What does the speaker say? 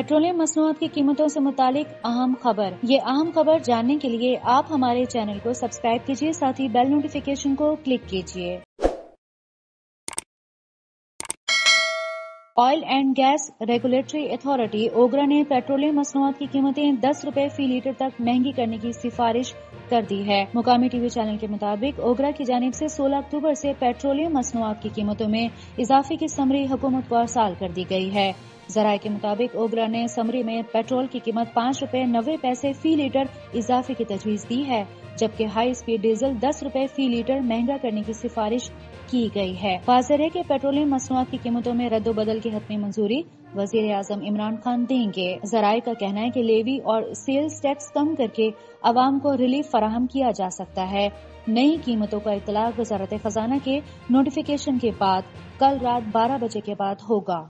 Petroleum मसनूआत की कीमतों से मुतालिक अहम खबर। ये अहम खबर जानने के लिए आप हमारे चैनल को सब्सक्राइब कीजिए, साथ ही बेल नोटिफिकेशन को क्लिक कीजिए। Oil and gas regulatory authority OGRA ने पेट्रोलियम मसनूआत की कीमतें 10 रुपए फी लीटर तक महंगी करने की सिफारिश कर दी है। मुकामी टीवी चैनल के मुताबिक ओगरा की जानिब से 16 अक्टूबर से पेट्रोलियम मसनूआत की कीमतों में इजाफे की समरी हुकूमत को अरसाल कर दी गई है। जराये के मुताबिक ओगरा ने समरी में पेट्रोल की कीमत 5 रुपए 90 पैसे फी लीटर इजाफे की तजवीज दी है, जबकि हाई स्पीड डीजल 10 रुपए फी लीटर महंगा करने की सिफारिश की गई है। वाज़ेह है कि पेट्रोलियम मसनूआत की कीमतों में रद्दोबदल की हतमी मंजूरी वजीर आजम इमरान खान देंगे। जराये का कहना है कि लेवी और सेल्स टैक्स कम करके अवाम को रिलीफ फराहम किया जा सकता है। नई कीमतों का इतलाक वजारत खजाना के नोटिफिकेशन के बाद कल रात 12 बजे के बाद होगा।